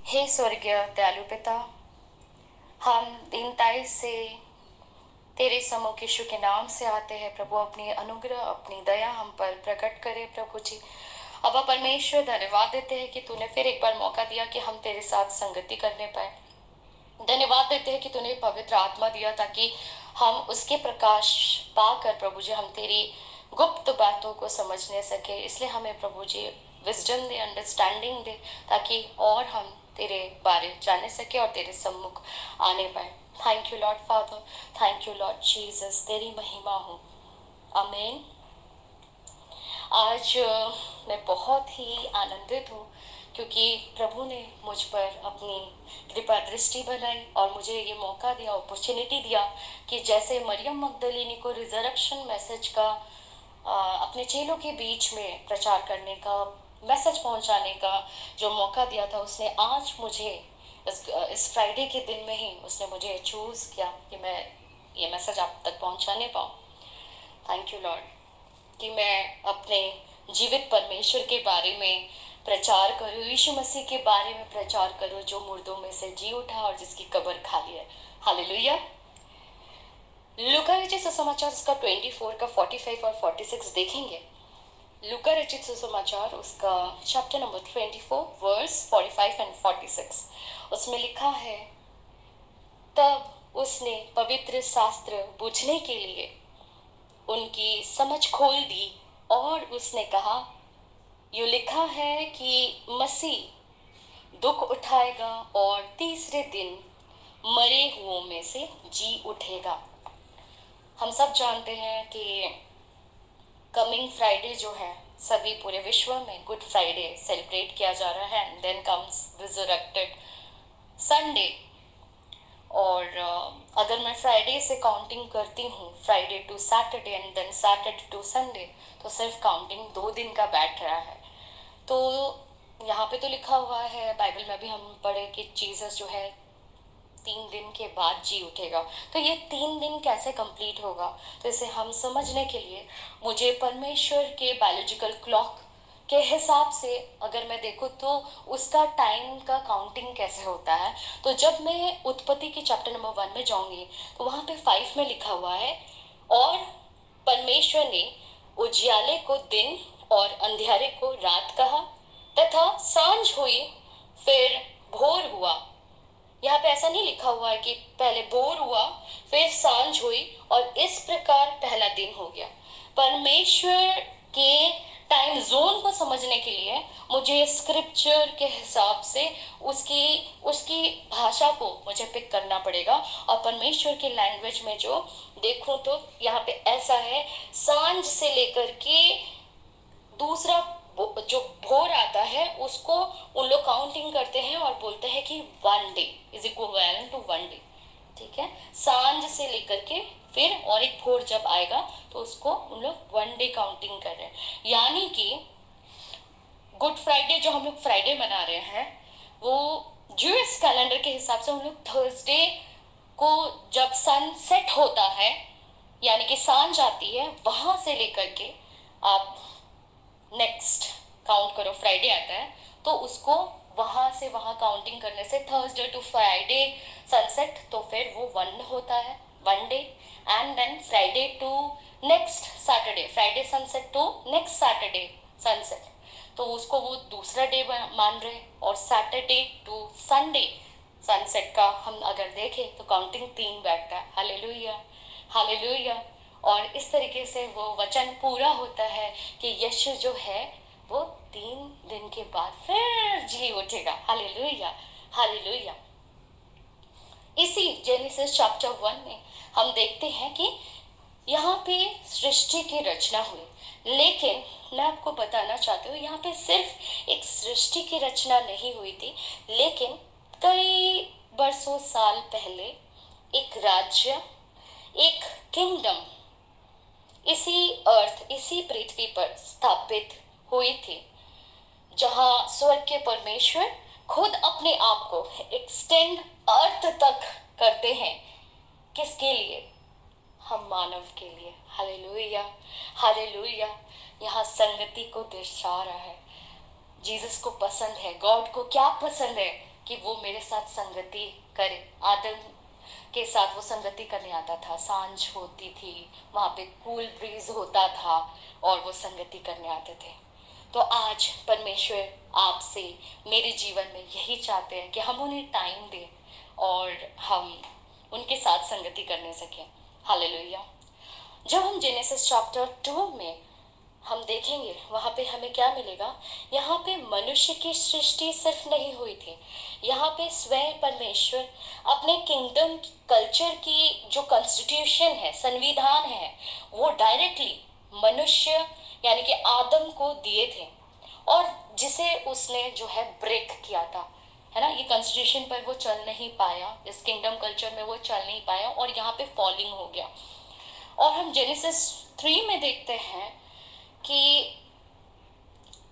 हे स्वर्गीय दयालु पिता, हम दीनताई से तेरे सम्मुख यीशु के नाम से आते हैं प्रभु। अपनी अनुग्रह अपनी दया हम पर प्रकट करे प्रभु जी। अब परमेश्वर धन्यवाद देते हैं कि तूने फिर एक बार मौका दिया कि हम तेरे साथ संगति करने पाए। धन्यवाद देते हैं कि तूने पवित्र आत्मा दिया ताकि हम उसके प्रकाश पाकर प्रभु जी हम तेरी गुप्त बातों को समझने सके। इसलिए हमें प्रभु जी विजडम दे, अंडरस्टैंडिंग दे, ताकि और हम तेरे बारे जाने सके और तेरे सम्मुख आने पाए। Thank you Lord father, thank you Lord Jesus, तेरी महिमा हो। आमीन। आज मैं बहुत ही आनंदित हूँ क्योंकि प्रभु ने मुझ पर अपनी कृपा दृष्टि बनाई और मुझे ये मौका दिया, अपॉर्चुनिटी दिया कि जैसे मरियम मगदलिनी को रिजरेक्शन मैसेज का अपने चेलों के बीच में प्रचार करने का, मैसेज पहुंचाने का जो मौका दिया था, उसने आज मुझे इस फ्राइडे के दिन में ही उसने मुझे चूज किया कि मैं ये मैसेज आप तक पहुंचाने पाऊँ। थैंक यू लॉर्ड कि मैं अपने जीवित परमेश्वर के बारे में प्रचार करूं, यीशु मसीह के बारे में प्रचार करूं जो मुर्दों में से जी उठा और जिसकी कब्र खाली है। हालेलुया। लूका रचित सुसमाचार उसका 24 का 45 और 46 देखेंगे। लूका रचित सुसमाचार उसका चैप्टर नंबर 24 वर्स 45 एंड 46। उसमें लिखा है, तब उसने पवित्र शास्त्र बूझने के लिए उनकी समझ खोल दी और उसने कहा, यो लिखा है कि मसीह दुख उठाएगा और तीसरे दिन मरे हुओं में से जी उठेगा। हम सब जानते हैं कि कमिंग फ्राइडे जो है सभी पूरे विश्व में गुड फ्राइडे सेलिब्रेट किया जा रहा है, and then comes resurrected Sunday. और अगर मैं फ्राइडे से काउंटिंग करती हूँ, Friday to Saturday and then Saturday to Sunday, तो सिर्फ काउंटिंग 2 दिन का बैठ रहा है। तो यहाँ पे तो लिखा हुआ है, बाइबल में भी हम पढ़े कि जीसस जो है 3 दिन के बाद जी उठेगा। तो ये 3 दिन कैसे कंप्लीट होगा? तो इसे हम समझने के लिए मुझे परमेश्वर के बायोलॉजिकल क्लॉक के हिसाब से अगर मैं देखूँ तो उसका टाइम का काउंटिंग कैसे होता है। तो जब मैं उत्पत्ति के चैप्टर नंबर 1 में जाऊंगी तो वहां पे 5 में लिखा हुआ है, और परमेश्वर ने उजियाले को दिन और अंधियारे को रात कहा, तथा सांझ हुई फिर भोर हुआ। यहाँ पे ऐसा नहीं लिखा हुआ है कि पहले भोर हुआ फिर सांझ हुई और इस प्रकार पहला दिन हो गया। परमेश्वर के टाइम जोन को समझने के लिए मुझे स्क्रिप्चर के हिसाब से उसकी उसकी भाषा को मुझे पिक करना पड़ेगा। और परमेश्वर के लैंग्वेज में जो देखूं तो यहाँ पे ऐसा है, सांझ से लेकर के दूसरा जो भोर आता है उसको उन लोग काउंटिंग करते हैं और बोलते हैं कि 1 day is equivalent to 1 day. ठीक है, सांझ से लेकर के फिर और एक भोर जब आएगा तो उसको उन लोग 1 डे काउंटिंग कर रहे हैं। यानी कि गुड फ्राइडे जो हम लोग फ्राइडे मना रहे हैं वो यूएस कैलेंडर के हिसाब से हम लोग थर्सडे को जब सन सेट होता है यानी कि सांझ आती है, वहां से लेकर के आप नेक्स्ट काउंट करो फ्राइडे आता है तो उसको वहां से वहां काउंटिंग करने से थर्सडे टू फ्राइडे सनसेट, तो फिर वो 1 होता है, 1 day. And then Friday to next Saturday, Friday sunset to next Saturday sunset, तो उसको वो दूसरा डे मान रहे। और सैटरडे टू संडे सनसेट का हम अगर देखें तो काउंटिंग 3 बैठता है। Hallelujah, hallelujah. और इस तरीके से वो वचन पूरा होता है कि यीशु जो है वो 3 दिन के बाद फिर जी उठेगा। Hallelujah, hallelujah. इसी जेनेसिस चैप्टर 1 में हम देखते हैं कि यहाँ पे सृष्टि की रचना हुई। लेकिन मैं आपको बताना चाहती हूँ यहाँ पे सिर्फ एक सृष्टि की रचना नहीं हुई थी, लेकिन कई बरसों साल पहले एक राज्य, एक किंगडम इसी अर्थ, इसी पृथ्वी पर स्थापित हुई थी, जहां स्वर्ग के परमेश्वर खुद अपने आप को एक्सटेंड अर्थ तक करते हैं। किसके लिए? हम मानव के लिए। Hallelujah, hallelujah. यहाँ संगति को दर्शा रहा है। जीसस को पसंद है, गॉड को क्या पसंद है कि वो मेरे साथ संगति करे। आदम के साथ वो संगति करने आता था, सांझ होती थी, वहाँ पे कूल ब्रीज होता था और वो संगति करने आते थे। तो आज परमेश्वर आपसे, मेरे जीवन में यही चाहते हैं कि हम उन्हें टाइम दें और हम उनके साथ संगति करने सकें। हालेलुया। जब हम जेनेसिस चैप्टर 2 में हम देखेंगे, वहाँ पे हमें क्या मिलेगा। यहाँ पे मनुष्य की सृष्टि सिर्फ नहीं हुई थी, यहाँ पे स्वयं परमेश्वर अपने किंगडम कल्चर की जो कॉन्स्टिट्यूशन है, संविधान है, वो डायरेक्टली मनुष्य यानी कि आदम को दिए थे, और जिसे उसने जो है ब्रेक किया था, है ना। ये कॉन्स्टिट्यूशन पर वो चल नहीं पाया, इस किंगडम कल्चर में वो चल नहीं पाया और यहाँ पे फॉलिंग हो गया। और हम जेनेसिस 3 में देखते हैं कि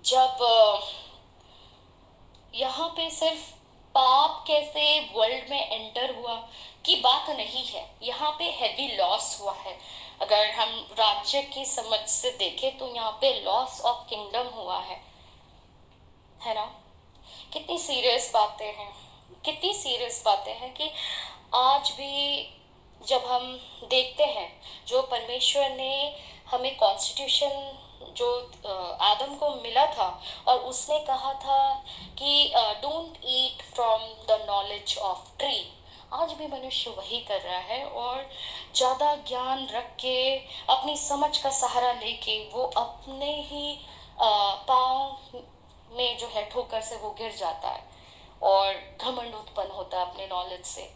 जब यहाँ पे सिर्फ पाप कैसे वर्ल्ड में एंटर हुआ की बात नहीं है, यहाँ पे हैवी लॉस हुआ है। अगर हम राज्य की समझ से देखें तो यहाँ पे लॉस ऑफ किंगडम हुआ है ना। कितनी सीरियस बातें हैं, कितनी सीरियस बातें हैं कि आज भी जब हम देखते हैं जो परमेश्वर ने हमें कॉन्स्टिट्यूशन जो आदम को मिला था, और उसने कहा था कि don't eat from the knowledge of tree, आज भी मनुष्य वही कर रहा है। और ज़्यादा ज्ञान रख के, अपनी समझ का सहारा लेके वो अपने ही पाँव में जो है ठोकर से वो गिर जाता है और घमंड उत्पन्न होता है अपने नॉलेज से।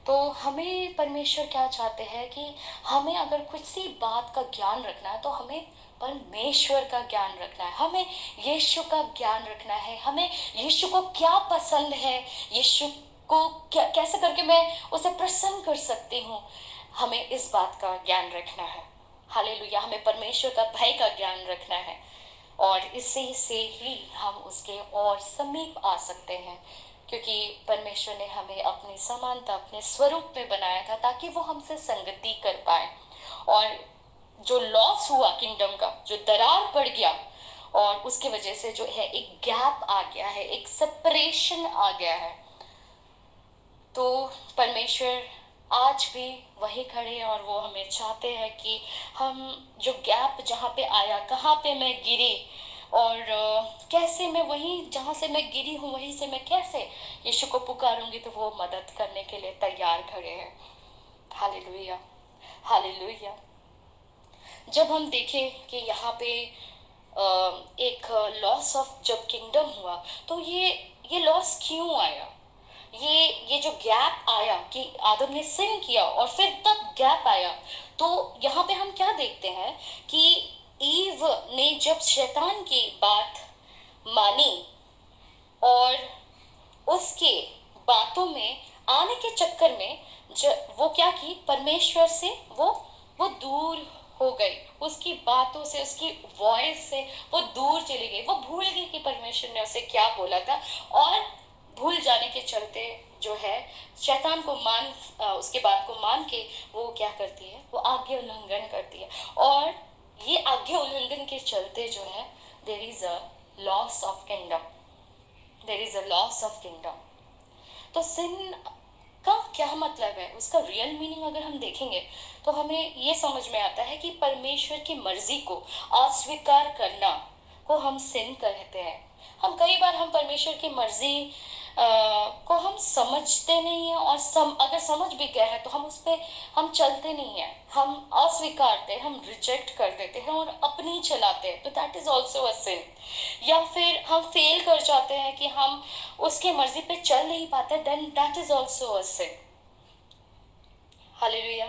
तो हमें परमेश्वर क्या चाहते हैं कि हमें अगर कुछ सी बात का ज्ञान रखना है तो हमें परमेश्वर का ज्ञान रखना है, हमें यीशु का ज्ञान रखना है, हमें यीशु को क्या पसंद है, यीशु को क्या कैसे करके मैं उसे प्रसन्न कर सकती हूँ, हमें इस बात का ज्ञान रखना है। हालेलुया। हमें परमेश्वर का भय का ज्ञान रखना है और इसी से ही हम उसके और समीप आ सकते हैं, क्योंकि परमेश्वर ने हमें अपनी समानता, अपने स्वरूप में बनाया था ताकि वो हमसे संगति कर पाए। और जो लॉस हुआ किंगडम का, जो दरार पड़ गया, और उसकी वजह से जो है एक गैप आ गया है, एक सेपरेशन आ गया है। तो परमेश्वर आज भी वही खड़े हैं और वो हमें चाहते हैं कि हम जो गैप जहाँ पे आया, कहाँ पे मैं गिरी और कैसे मैं वहीं जहाँ से मैं गिरी हूँ वहीं से मैं कैसे यीशु को पुकारूंगी, तो वो मदद करने के लिए तैयार खड़े हैं। Hallelujah, hallelujah. जब हम देखें कि यहाँ पे एक लॉस ऑफ जब किंगडम हुआ, तो ये लॉस क्यों आया, ये जो गैप आया कि आदम ने सिन किया और फिर तब गैप आया। तो यहाँ पे हम क्या देखते हैं कि ईव ने जब शैतान की बात मानी और उसके बातों में आने के चक्कर में वो क्या की, परमेश्वर से वो दूर हो गई, उसकी बातों से, उसकी वॉइस से वो दूर चली गई, वो भूल गई कि परमेश्वर ने उसे क्या बोला था। और भूल जाने के चलते जो है शैतान को उसके बात को मान के वो क्या करती है, वो आज्ञा उल्लंघन करती है। और ये आज्ञा उल्लंघन के चलते जो है there is a loss of kingdom, there is a loss of kingdom. तो सिन का क्या मतलब है, उसका रियल मीनिंग अगर हम देखेंगे तो हमें ये समझ में आता है कि परमेश्वर की मर्जी को अस्वीकार करना को हम सिन कहते हैं। हम कई बार हम परमेश्वर की मर्जी को हम समझते नहीं है, और अगर समझ भी गए हैं तो हम उस पर हम चलते नहीं है, हम अस्वीकारते, हम रिजेक्ट कर देते हैं और अपनी चलाते हैं, तो दैट इज ऑल्सो अ सिन। या फिर हम फेल कर जाते हैं कि हम उसकी मर्जी पे चल नहीं पाते, then that is also a sin. Hallelujah.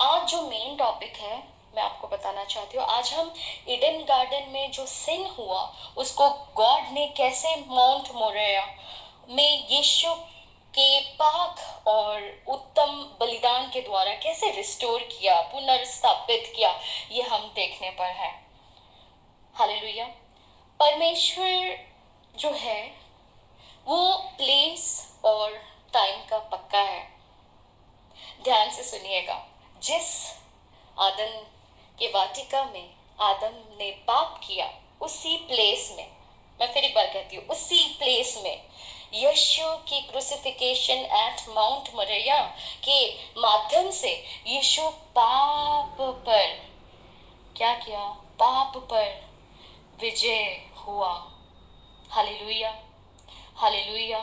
आज जो मेन टॉपिक है मैं आपको बताना चाहती हूँ, आज हम ईडन गार्डन में जो सिन हुआ उसको गॉड ने कैसे माउंट मोरिया में यीशु के पाक और उत्तम बलिदान के द्वारा कैसे रिस्टोर किया, पुनर्स्थापित किया, ये हम देखने पर है। हालेलुया। परमेश्वर जो है वो प्लेस और टाइम का पक्का है। ध्यान से सुनिएगा। जिस आदम के वाटिका में आदम ने पाप किया, उसी प्लेस में, मैं फिर एक बार कहती हूँ, उसी प्लेस में यीशु की क्रूसिफिकेशन एट माउंट मोरिया के माध्यम से यीशु पाप पर क्या किया? पाप पर विजय हुआ। Hallelujah, hallelujah.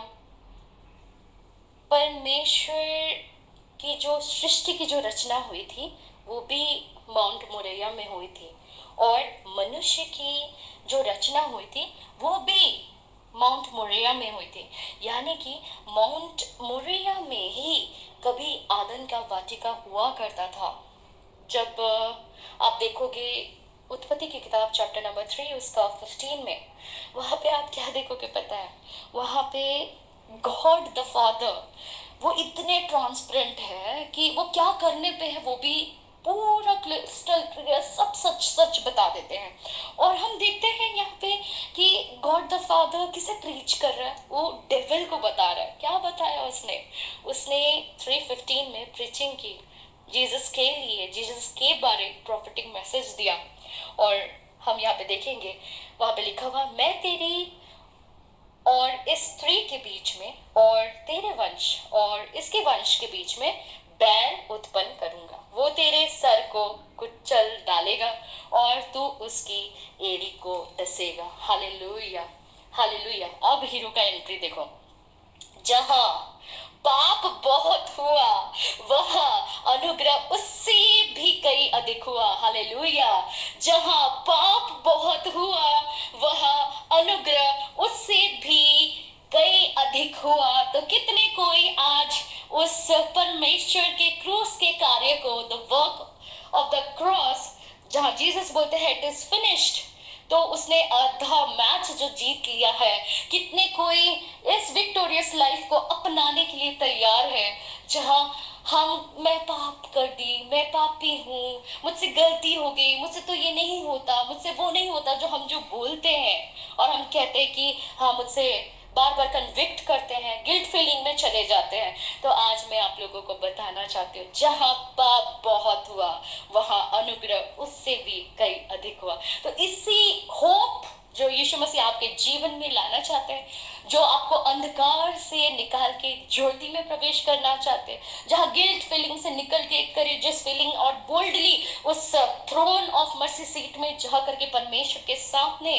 परमेश्वर की जो सृष्टि की जो रचना हुई थी वो भी माउंट मोरिया में हुई थी, और मनुष्य की जो रचना हुई थी वो भी माउंट मोरिया में हुई थी। यानी कि माउंट मोरिया में ही कभी आदन का वाटिका हुआ करता था। जब आप देखोगे उत्पत्ति की किताब चैप्टर नंबर 3 उसका 15 में, वहां पे आप क्या देखोगे पता है? वहां पे गॉड द फादर वो इतने ट्रांसपेरेंट है कि वो क्या करने पे है वो भी पूरा क्रिस्टल क्लियर सब सच सच बता देते हैं। और हम देखते हैं यहाँ पे कि गॉड द फादर किसे प्रीच कर रहा है? वो डेविल को बता रहा है। क्या बताया उसने? उसने 3:15 में प्रीचिंग की, जीसस के लिए, जीसस के बारे प्रोफेटिक मैसेज दिया। और हम यहाँ पे देखेंगे वहां पे लिखा हुआ, मैं तेरी और इस स्त्री के बीच में और तेरे वंश और इसके वंश के बीच में बैर उत्पन्न करूंगा, वो तेरे सर को कुचल डालेगा और तू उसकी एड़ी को डसेगा। Hallelujah, hallelujah. अब हीरो का एंट्री देखो। जहां पाप बहुत हुआ वहां अनुग्रह उससे भी कई अधिक हुआ। हालेलुया। जहां पाप बहुत हुआ वहां अनुग्रह उससे भी कई अधिक हुआ। तो कितने कोई आज उस परमेश्वर के क्रूस के कार्य को, the work of the cross, जहां जीसस बोलते हैं इट इज फिनिश्ड, तो उसने आधा मैच जो जीत लिया है, कितने कोई इस विक्टोरियस लाइफ को अपनाने के लिए तैयार है। जहां मैं पाप कर दी, मैं पापी हूँ, मुझसे गलती हो गई, मुझसे तो ये नहीं होता, मुझसे वो नहीं होता, जो हम जो बोलते हैं और हम कहते हैं कि हाँ मुझसे बार बार कन्विक्ट करते हैं, गिल्ट फीलिंग में चले जाते हैं। तो आज मैं आप लोगों को बताना चाहती हूँ, जहां पाप बहुत हुआ वहां अनुग्रह उससे भी कई अधिक हुआ। तो इसी होप जो यीशु मसीह आपके जीवन में लाना चाहते हैं, जो आपको अंधकार से निकाल के ज्योति में प्रवेश करना चाहते हैं, जहां गिल्ट फीलिंग से निकल के करेजियस फीलिंग और बोल्डली उस थ्रोन ऑफ मर्सी सीट में जा करके परमेश्वर के सामने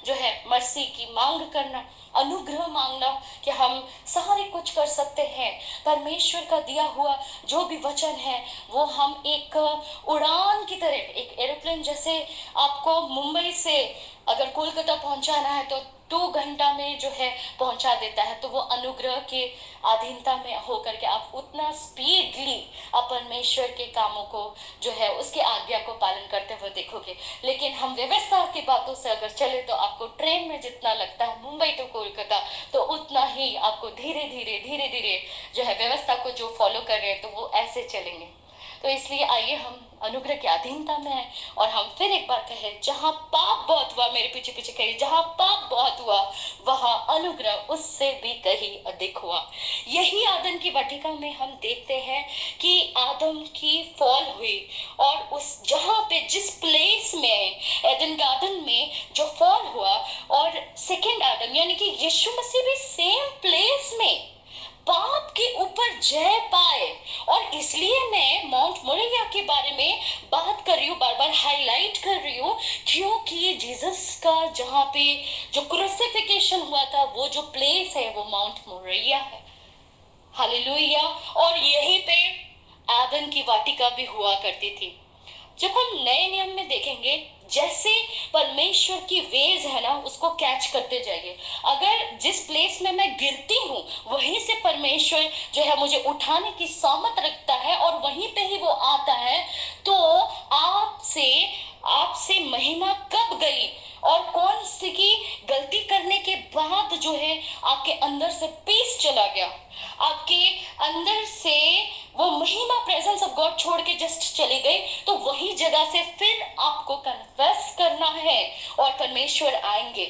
जो है मर्सी की मांग करना, अनुग्रह मांगना कि हम सारे कुछ कर सकते हैं। परमेश्वर का दिया हुआ जो भी वचन है वो हम एक उड़ान की तरह, एक एरोप्लेन जैसे आपको मुंबई से अगर कोलकाता पहुंचाना है तो 2 घंटा में जो है पहुंचा देता है। तो वो अनुग्रह के अधीनता में होकर के आप उतना स्पीडली आप परमेश्वर के कामों को जो है उसके आज्ञा को पालन करते हुए देखोगे। लेकिन हम व्यवस्था की बातों से अगर चले तो आपको ट्रेन में जितना लगता है मुंबई टू कोलकाता, तो उतना ही आपको धीरे धीरे धीरे धीरे जो है व्यवस्था को जो फॉलो कर रहे हैं तो वो ऐसे चलेंगे। तो इसलिए आइए हम अनुग्रह की अधीनता में है और हम फिर एक बार कहें, जहां पाप बहुत हुआ, मेरे पीछे पीछे कहिए, जहां पाप बहुत हुआ वहां अनुग्रह उससे भी कहीं अधिक हुआ। यही आदम की वाटिका में हम देखते हैं कि आदम की फॉल हुई और उस जहां पे जिस प्लेस में एडन गार्डन में जो फॉल हुआ, और सेकेंड आदम यानी कि यीशु मसीह भी सेम प्लेस में पाप के ऊपर जय पाए। और इसलिए मैं माउंट मोरिया के बारे में बात कर रही हूँ, बार बार हाईलाइट कर रही हूँ, क्योंकि जीसस का जहाँ पे जो क्रूसिफिकेशन हुआ था वो जो प्लेस है वो माउंट मोरिया है। हालेलुया। और यहीं पे आदन की वाटिका भी हुआ करती थी। जब हम नए नियम में देखेंगे, जैसे परमेश्वर की वेज है ना, उसको कैच करते जाइए। अगर जिस प्लेस में मैं गिरती हूँ वहीं से परमेश्वर जो है मुझे उठाने की सामत रखता है और वहीं पे ही वो आता है, तो आपसे आपसे महिमा कब गई और कौन सी की गलती करने के बाद जो है आपके अंदर से पीस चला गया, आपके अंदर से वो महिमा प्रेजेंस ऑफ गॉड छोड़ के जस्ट चली गई, तो वही जगह से फिर आपको कन्फेस करना है और परमेश्वर आएंगे।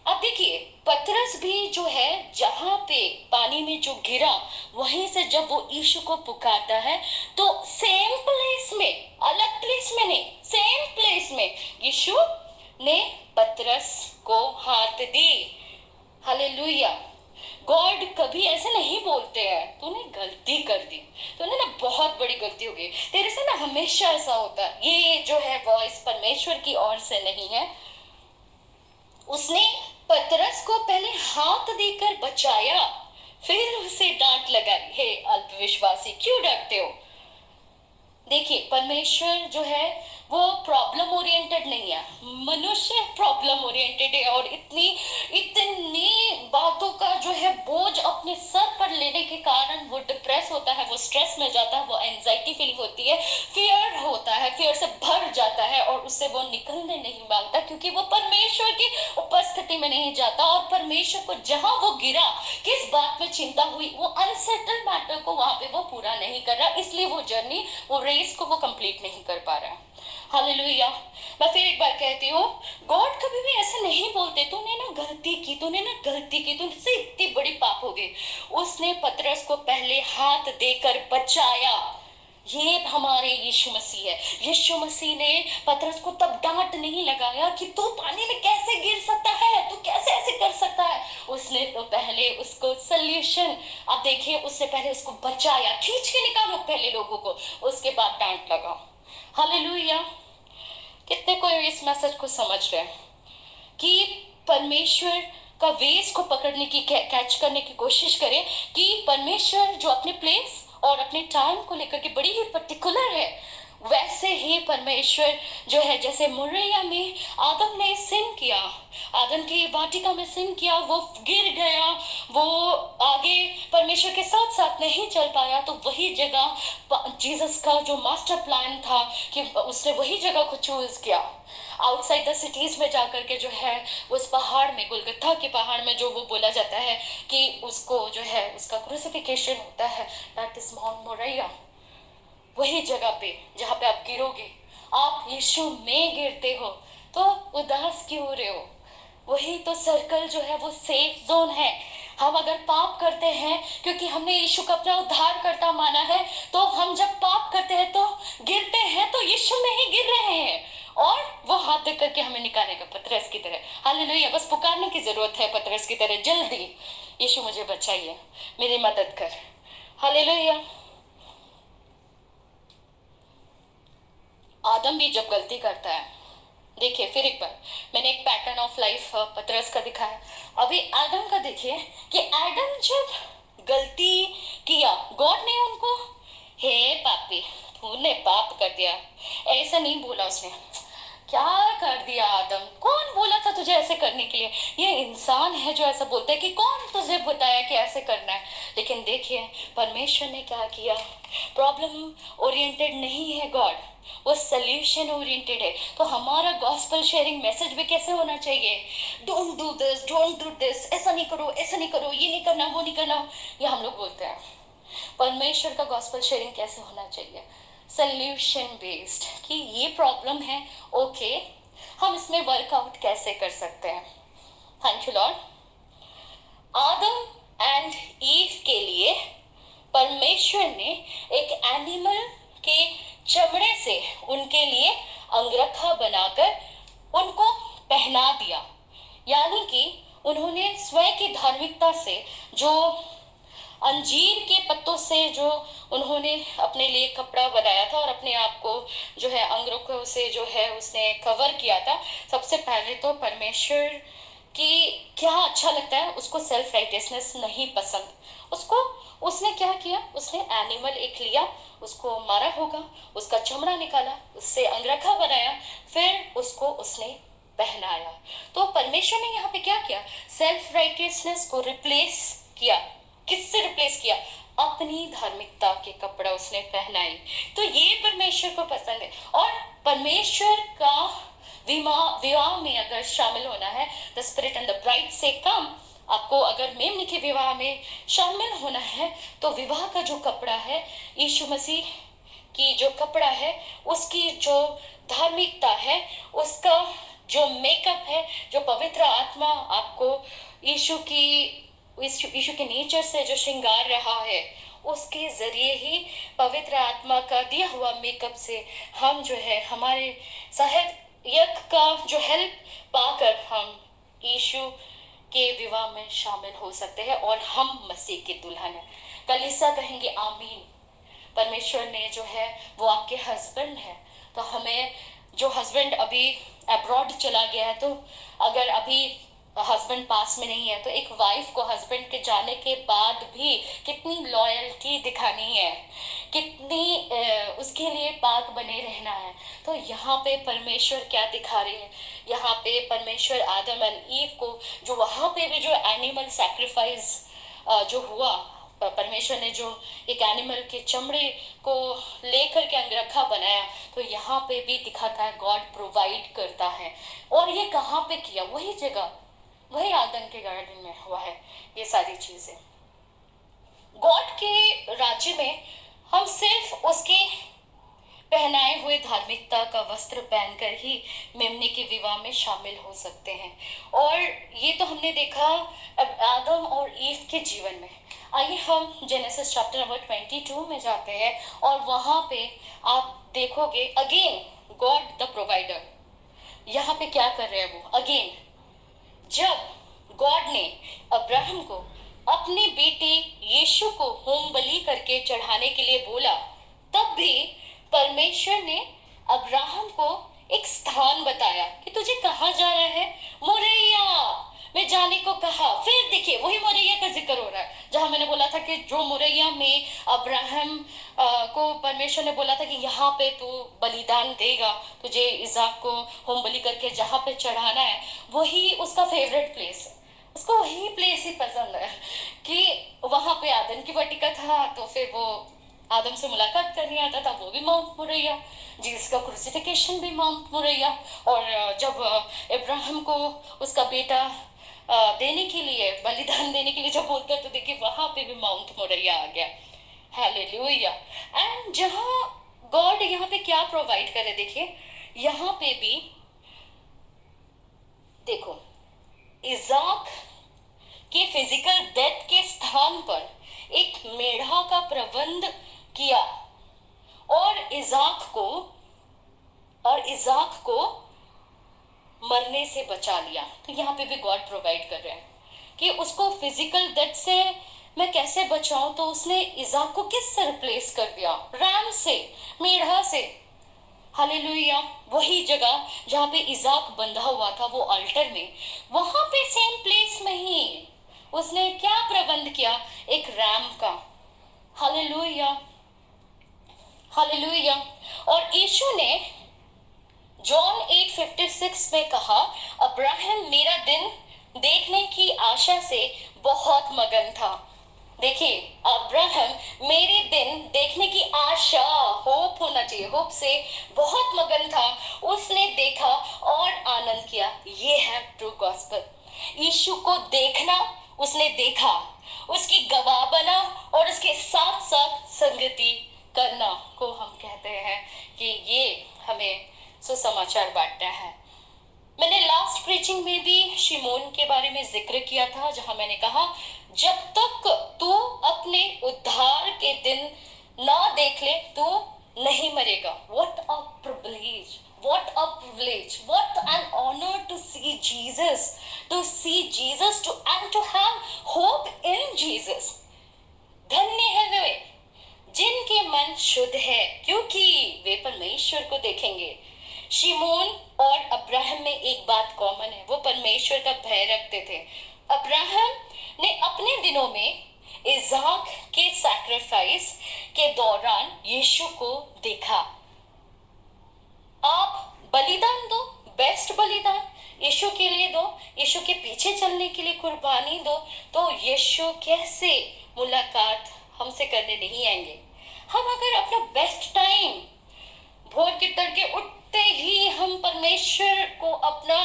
अब देखिए पतरस भी जो है जहां पे पानी में जो गिरा वहीं से जब वो यीशु को पुकारता है, तो सेम प्लेस में, अलग प्लेस में नहीं, सेम प्लेस में यीशु ने पतरस को हाथ दी। हालेलुया। गॉड कभी ऐसे नहीं बोलते हैं तूने गलती कर दी, तूने ना बहुत बड़ी गलती हो गई तेरे से ना, हमेशा ऐसा होता है। ये जो है वॉइस परमेश्वर की ओर से नहीं है। उसने पतरस को पहले हाथ देकर बचाया, फिर उसे डांट लगाई, हे अल्पविश्वासी क्यों डरते हो। देखिए परमेश्वर जो है वो प्रॉब्लम ओरिएंटेड नहीं है, मनुष्य प्रॉब्लम ओरिएंटेड है। और इतनी इतनी बातों का जो है बोझ अपने सर पर लेने के कारण वो डिप्रेस होता है, वो स्ट्रेस में जाता है, वो एंजाइटी फीलिंग होती है, फियर होता है, फियर से भर जाता है और उससे वो निकलने नहीं मांगता, क्योंकि वो परमेश्वर की उपस्थिति में नहीं जाता। और परमेश्वर को जहां वो गिरा, किस बात में चिंता हुई, वो अनसेटल मैटर को वहां पे वो पूरा नहीं कर रहा, इसलिए वो जर्नी, वो रेस को वो कंप्लीट नहीं कर पा रहा है। हालेलुया। मैं फिर एक बार कहती हूँ, गॉड कभी भी ऐसा नहीं बोलते तूने ना गलती की, तूने ना गलती की, तुमसे इतनी बड़ी पाप हो गई। उसने पतरस को पहले हाथ देकर बचाया। ये हमारे यीशु मसीह है। यीशु मसीह ने पतरस को तब डांट नहीं लगाया कि तू पानी में कैसे गिर सकता है, तू कैसे ऐसे कर सकता है। उसने तो पहले उसको सल्यूशन, आप देखिए, उसने पहले उसको बचाया, खींच के निकालो पहले लोगों को, उसके बाद डांट लगाओ। हालेलुया। कितने कोई इस मैसेज को समझ रहे हैं कि परमेश्वर का वेस को पकड़ने की, कैच करने की कोशिश करें कि परमेश्वर जो अपने प्लेस और अपने टाइम को लेकर के बड़ी ही पर्टिकुलर है, वैसे ही परमेश्वर जो है, जैसे मुरैया में आदम ने सिन किया, आदम की वाटिका में सिन किया, वो गिर गया, वो आगे परमेश्वर के साथ साथ नहीं चल पाया, तो वही जगह जीसस का जो मास्टर प्लान था कि उसने वही जगह को चूज किया। आउटसाइड द सिटीज में जाकर के जो है उस पहाड़ में, गुलगत्था के पहाड़ में, जो वो बोला जाता है कि उसको जो है उसका क्रूसिफिकेशन होता है, दैट इज माउंट मोरैया। वही जगह पे जहां पे आप गिरोगे, आप यीशु में गिरते हो तो उदास क्यों हो रहे हो। वही तो सर्कल जो है वो सेफ जोन है। हम अगर पाप करते हैं, क्योंकि हमने यीशु को अपना उद्धार करता माना है, तो हम जब पाप करते हैं तो गिरते हैं तो यीशु में ही गिर रहे हैं, और वो हाथ देख करके हमें निकालेगा पतरस की तरह। हालेलुया। बस पुकारने की जरूरत है पतरस की तरह, जल्दी यीशु मुझे बचाइए, मेरी मदद कर। हालेलुया। आदम भी जब गलती करता है, देखिए फिर एक बार मैंने एक पैटर्न ऑफ लाइफ पतरस का दिखाया, अभी आदम का देखिए कि आदम जब गलती किया, गॉड ने उनको, हे पापी तूने पाप कर दिया, ऐसा नहीं बोला उसने। क्या कर दिया आदम, कौन बोला था तुझे ऐसे करने के लिए। ये इंसान है जो ऐसा बोलता है कि कौन तुझे बताया कि ऐसे करना है। लेकिन देखिए परमेश्वर ने क्या किया, प्रॉब्लम ओरिएंटेड नहीं है गॉड, वो सोल्यूशन ओरिएंटेड है। तो हमारा गॉस्पेल शेयरिंग मैसेज भी कैसे होना चाहिए, don't do this, don't do this, ऐसा नहीं करो, ऐसा नहीं करो, ये नहीं करना, वो नहीं करना, ये हम लोग बोलते हैं। परमेश्वर का गॉस्पेल शेयरिंग कैसे होना चाहिए, सोल्यूशन बेस्ड, कि ये प्रॉब्लम है, ओके हम इसमें वर्कआउट कैसे कर सकते हैं। Thank you Lord. Adam and ewe के लिए परमेश्वर ने एक एनिमल के चमड़े से उनके लिए अंगरखा बनाकर उनको पहना दिया। यानी कि उन्होंने स्वयं की धार्मिकता से, जो अंजीर के पत्तों से जो उन्होंने अपने लिए कपड़ा बनाया था और अपने आप को जो है अंगरखों से जो है उसने कवर किया था। सबसे पहले तो परमेश्वर की क्या अच्छा लगता है, उसको सेल्फ राइटियसनेस नहीं पसंद। उसको, उसने क्या किया, उसने एनिमल एक लिया, उसको मारा होगा, उसका चमड़ा निकाला, उससे अंगरखा बनाया, फिर उसको उसने पहनाया। तो परमेश्वर ने यहाँ पे क्या किया, सेल्फ राइटियसनेस को रिप्लेस किया। किससे रिप्लेस किया, अपनी धार्मिकता के कपड़ा उसने पहनाई। तो ये परमेश्वर को पसंद है। और परमेश्वर का विवाह में अगर शामिल होना है, the spirit and the bride से कम, आपको अगर मेमने के विवाह में शामिल होना है, तो विवाह का जो कपड़ा है, यीशु मसीह की जो कपड़ा है, उसकी जो धार्मिकता है, उसका जो मेकअप है, जो पवित्र आत्मा आपको यीशु के नेचर से जो श्रृंगार रहा है, उसके जरिए ही, पवित्र आत्मा का दिया हुआ मेकअप से हम जो है हमारे सहायक का जो हेल्प पाकर हम यीशु के विवाह में शामिल हो सकते हैं और हम मसीह की दुल्हन है। कलीसिया कहेंगे आमीन। परमेश्वर ने जो है वो आपके हस्बैंड है। तो हमें, जो हस्बैंड अभी अब्रॉड चला गया है, तो अगर अभी हस्बैंड पास में नहीं है, तो एक वाइफ को हस्बैंड के जाने के बाद भी कितनी लॉयल्टी दिखानी है, कितनी उसके लिए पाक बने रहना है। तो यहाँ पे परमेश्वर क्या दिखा रहे हैं, यहाँ पे परमेश्वर आदम एंड ईव को, जो वहाँ पे भी जो एनिमल सैक्रिफाइस जो हुआ, परमेश्वर ने जो एक एनिमल के चमड़े को लेकर के अंगरखा बनाया, तो यहाँ पे भी दिखाता है गॉड प्रोवाइड करता है। और ये कहाँ पे किया, वही जगह, वही आदम के गार्डन में हुआ है ये सारी चीजें। गॉड के राज्य में हम सिर्फ उसके पहनाए हुए धार्मिकता का वस्त्र पहनकर ही मेमने के विवाह में शामिल हो सकते हैं। और ये तो हमने देखा अब आदम और ईव के जीवन में। आइए हम जेनेसिस चैप्टर नंबर 22 में जाते हैं और वहां पे आप देखोगे अगेन गॉड द प्रोवाइडर यहाँ पे क्या कर रहे हैं वो। अगेन जब गॉड ने अब्राहम को अपने बेटे यीशु को होम बलि करके चढ़ाने के लिए बोला, तब भी परमेश्वर ने अब्राहम को एक स्थान बताया कि तुझे कहाँ जाना है। मोरैया में जाने को कहा। फिर देखिए वही मोरैया का जिक्र हो रहा है जहां मैंने बोला था कि जो मोरैया में अब्राहम को परमेश्वर ने बोला था कि यहाँ पे तू बलिदान देगा, तुझे इसाक को होम बलि करके जहाँ पे चढ़ाना है, वही उसका फेवरेट प्लेस है। उसको वही प्लेस ही पसंद है कि वहां पे आदम की वाटिका था, तो फिर वो आदम से मुलाकात करने आता था, वो भी माउंट मोरैया। जीसस का क्रूसिफिकेशन भी माउंट मोरैया। और जब इब्राहिम को उसका बेटा देने के लिए, बलिदान देने के लिए जब बोलते हैं, तो देखिए वहां पे भी माउंट मोरैया आ गया। हालेलुया। एंड जहां गॉड यहाँ पे क्या प्रोवाइड करे, देखिए यहाँ पे भी देखो इजाक के फिजिकल डेथ के स्थान पर एक मेढ़ा का प्रबंध किया और इजाक को मरने से बचा लिया। तो यहाँ पे भी गॉड प्रोवाइड कर रहे हैं कि उसको फिजिकल डेथ से मैं कैसे बचाऊं। तो उसने इजाक को किससे रिप्लेस कर दिया, रैम से, मेढ़ा से। हालेलुया। वही जगह जहां पे इजाक बंधा हुआ था, वो अल्टर में, वहां पे सेम प्लेस में ही उसने क्या प्रबंध किया, एक रैम का। Hallelujah, hallelujah. और यीशु ने जॉन 8:56 में कहा, अब्राहम मेरा दिन देखने की आशा से बहुत मगन था। देखिए अब्राहम मेरे दिन देखने की आशा, होप होना चाहिए, होप से बहुत मगन था। उसने देखा और आनंद किया। ये है ट्रू गॉस्पेल। यीशु को देखना, उसने देखा, उसकी गवाह बना और उसके साथ साथ संगति करना को हम कहते हैं कि ये हमें सुसमाचार बांटना है। मैंने लास्ट प्रीचिंग में भी शिमोन के बारे में जिक्र किया था, जहां मैंने कहा जब तक तू अपने उद्धार के दिन ना देख ले तू नहीं मरेगा। What a privilege, what a privilege, what an honor to see Jesus, and to have hope in Jesus. धन्य है वे जिनके मन शुद्ध है, क्योंकि वे परमेश्वर को देखेंगे। शिमोन और अब्राहम में एक बात कॉमन है, वो परमेश्वर का भय रखते थे। अब्राहम ने अपने दिनों में इजाक के सैक्रिफाइस के दौरान यीशु को देखा। आप बलिदान दो, बेस्ट बलिदान यीशु के लिए दो, यीशु के पीछे चलने के लिए कुर्बानी दो, तो यीशु कैसे मुलाकात हमसे करने नहीं आएंगे। हम अगर अपना बेस्ट टाइम भोर के तड़के उठते ही हम परमेश्वर को अपना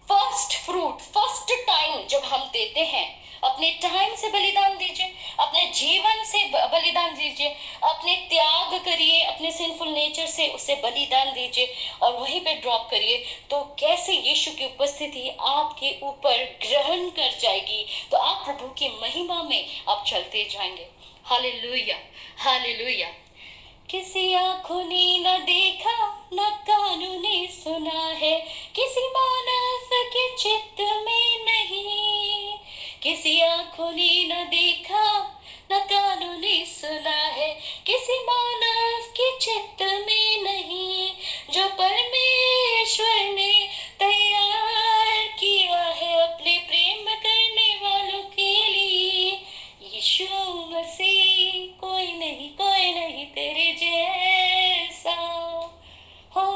फर्स्ट फ्रूट, फर्स्ट टाइम जब हम देते हैं, अपने टाइम से बलिदान दीजिए, अपने जीवन से बलिदान दीजिए, अपने त्याग करिए, अपने सिंफुल नेचर से उसे बलिदान दीजिए और वहीं पे ड्रॉप करिए, तो कैसे यीशु की उपस्थिति आपके ऊपर ग्रहण कर जाएगी, तो आप प्रभु की महिमा में आप चलते जाएंगे। Hallelujah, hallelujah. किसी आंखों ने न देखा, न कानों ने सुना है, किसी मानव के चित्त में नहीं। किसी आंखों ने न देखा, न कानों ने सुना है, किसी मानव के चित्त में नहीं, जो परमेश्वर ने तैयार किया है अपने प्रेम करने वालों के लिए। यीशु मसीह, कोई नहीं तेरे जैसा हो।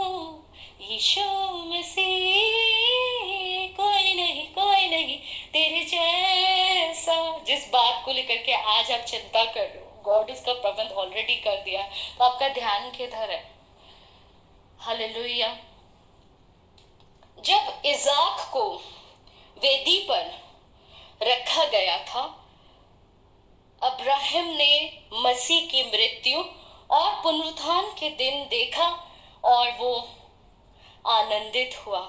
यीशु मसीह, कोई नहीं तेरे जैसा। जिस बात को लेकर के आज आप चिंता कर रहे हो, गॉड उसका प्रबंध ऑलरेडी कर दिया, तो आपका ध्यान किधर है? हालेलुया। जब इज़ाक को वेदी पर रखा गया था, अब्राहम ने मसीह की मृत्यु और पुनरुत्थान के दिन देखा और वो आनंदित हुआ।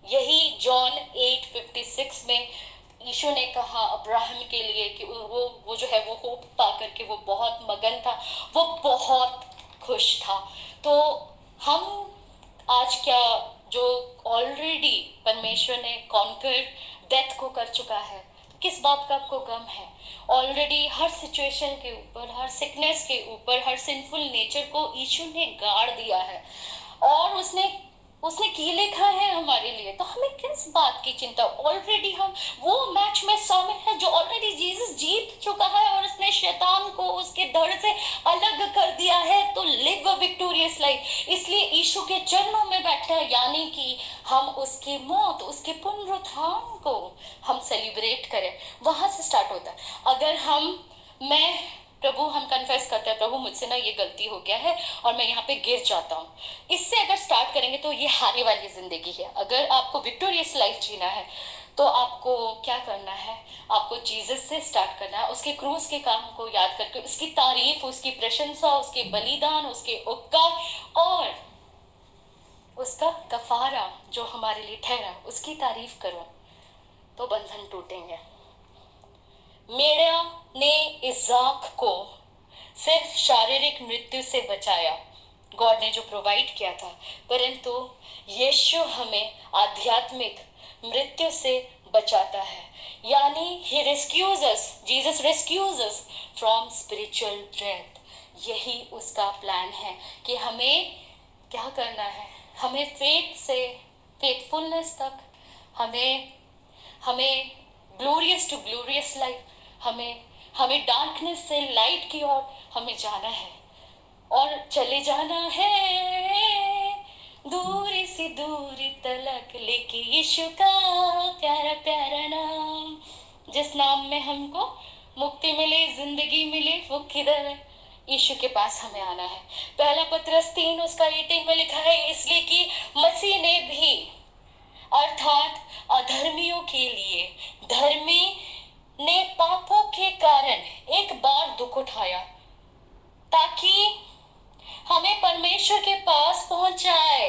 यही जॉन 8:56 में यीशु ने कहा अब्राहम के लिए कि वो जो है वो होप पा करके वो बहुत मगन था, वो बहुत खुश था। तो हम आज क्या, जो ऑलरेडी परमेश्वर ने कॉन्कर डेथ को कर चुका है, किस बात का आपको गम है? ऑलरेडी हर सिचुएशन के ऊपर, हर सिकनेस के ऊपर, हर सिंफुल नेचर को यीशु ने गाड़ दिया है और उसने की लिखा है हमारे लिए। तो हमें किस बात की चिंता? ऑलरेडी हम वो मैच में शामिल है जो ऑलरेडी जीसस जीत चुका है और उसने शैतान को उसके धड़ से अलग कर दिया है। तो लिव अ विक्टोरियस लाइफ। इसलिए यीशु के चरणों में बैठा है, यानी कि हम उसकी मौत, उसके पुनरुत्थान को हम सेलिब्रेट करें। वहां से स्टार्ट होता है। अगर हम कन्फेस करते हैं, प्रभु मुझसे ना ये गलती हो गया है और मैं यहाँ पे गिर जाता हूँ, इससे अगर स्टार्ट करेंगे तो ये हारे वाली जिंदगी है। अगर आपको विक्टोरियस लाइफ जीना है तो आपको क्या करना है? आपको जीसस से स्टार्ट करना है, उसके क्रूस के काम को याद करके उसकी तारीफ, उसकी प्रशंसा, उसके बलिदान, उसके उपकार और उसका कफारा जो हमारे लिए ठहरा, उसकी तारीफ करो तो बंधन टूटेंगे। मेरा ने इज़ाक को सिर्फ शारीरिक मृत्यु से बचाया, गॉड ने जो प्रोवाइड किया था, परंतु यीशु हमें आध्यात्मिक मृत्यु से बचाता है। यानी he rescues us, Jesus rescues us from spiritual death. यही उसका प्लान है कि हमें क्या करना है? हमें फेथ से फेथफुलनेस तक, हमें हमें ग्लोरियस टू ग्लोरियस लाइफ, हमें डार्कनेस से लाइट की ओर हमें जाना है और चले जाना है दूरी सी दूरी तलक, लेके यीशु का प्यारा प्यारा नाम, जिस नाम में हमको मुक्ति मिले, जिंदगी मिले, वो किधर है? यीशु के पास हमें आना है। पहला पत्रस 3 उसका 18 में लिखा है, इसलिए कि मसीह ने भी अर्थात अधर्मियों के लिए धर्मी ने पापों के कारण एक बार दुख उठाया, ताकि हमें परमेश्वर के पास पहुंचाए।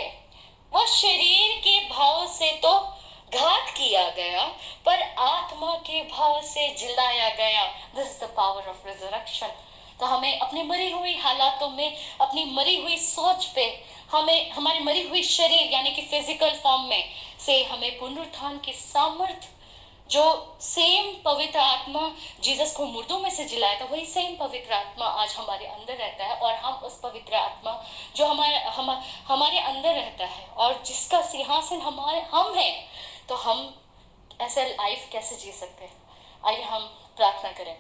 वह शरीर के भाव से तो घात किया गया, पर आत्मा के भाव से जिलाया गया। This is the power of resurrection. तो हमें अपनी मरी हुई हालातों में, अपनी मरी हुई सोच पे, हमें हमारी मरी हुई शरीर यानी कि फिजिकल फॉर्म में से हमें पुनरुत्थान की सामर्थ, जो सेम पवित्र आत्मा जीसस को मुर्दों में से जिलाया था, वही सेम पवित्र आत्मा आज हमारे अंदर रहता है। और हम उस पवित्र आत्मा जो हमारे अंदर रहता है और जिसका सिंहासन हम हैं, तो हम ऐसे लाइफ कैसे जी सकते हैं? आइए हम प्रार्थना करें।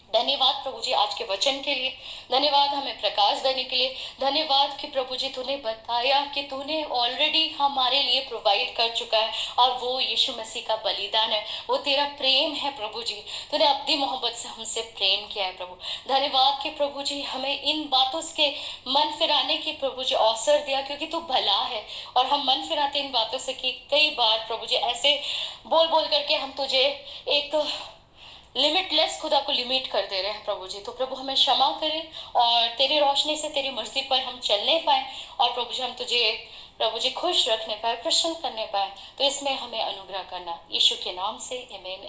धन्यवाद प्रभु जी आज के वचन के लिए, धन्यवाद हमें प्रकाश देने के लिए, धन्यवाद कि प्रभु जी तूने बताया कि तूने ऑलरेडी हमारे लिए प्रोवाइड कर चुका है और वो यीशु मसीह का बलिदान है, वो तेरा प्रेम है प्रभु जी। तूने अपनी मोहब्बत से हमसे प्रेम किया है प्रभु। धन्यवाद कि प्रभु जी हमें इन बातों के मन फिराने की प्रभु जी अवसर दिया, क्योंकि तू भला है और हम मन फिराते इन बातों से कि कई बार प्रभु जी ऐसे बोल बोल करके हम तुझे एक लिमिटलेस खुदा को लिमिट कर दे रहे हैं प्रभु जी। तो प्रभु हमें क्षमा करें और तेरी रोशनी से, तेरी मर्जी पर हम चलने पाए और प्रभु जी हम तुझे प्रभु जी खुश रखने पाए, प्रसन्न करने पाए। तो इसमें हमें अनुग्रह करना, यीशु के नाम से आमीन।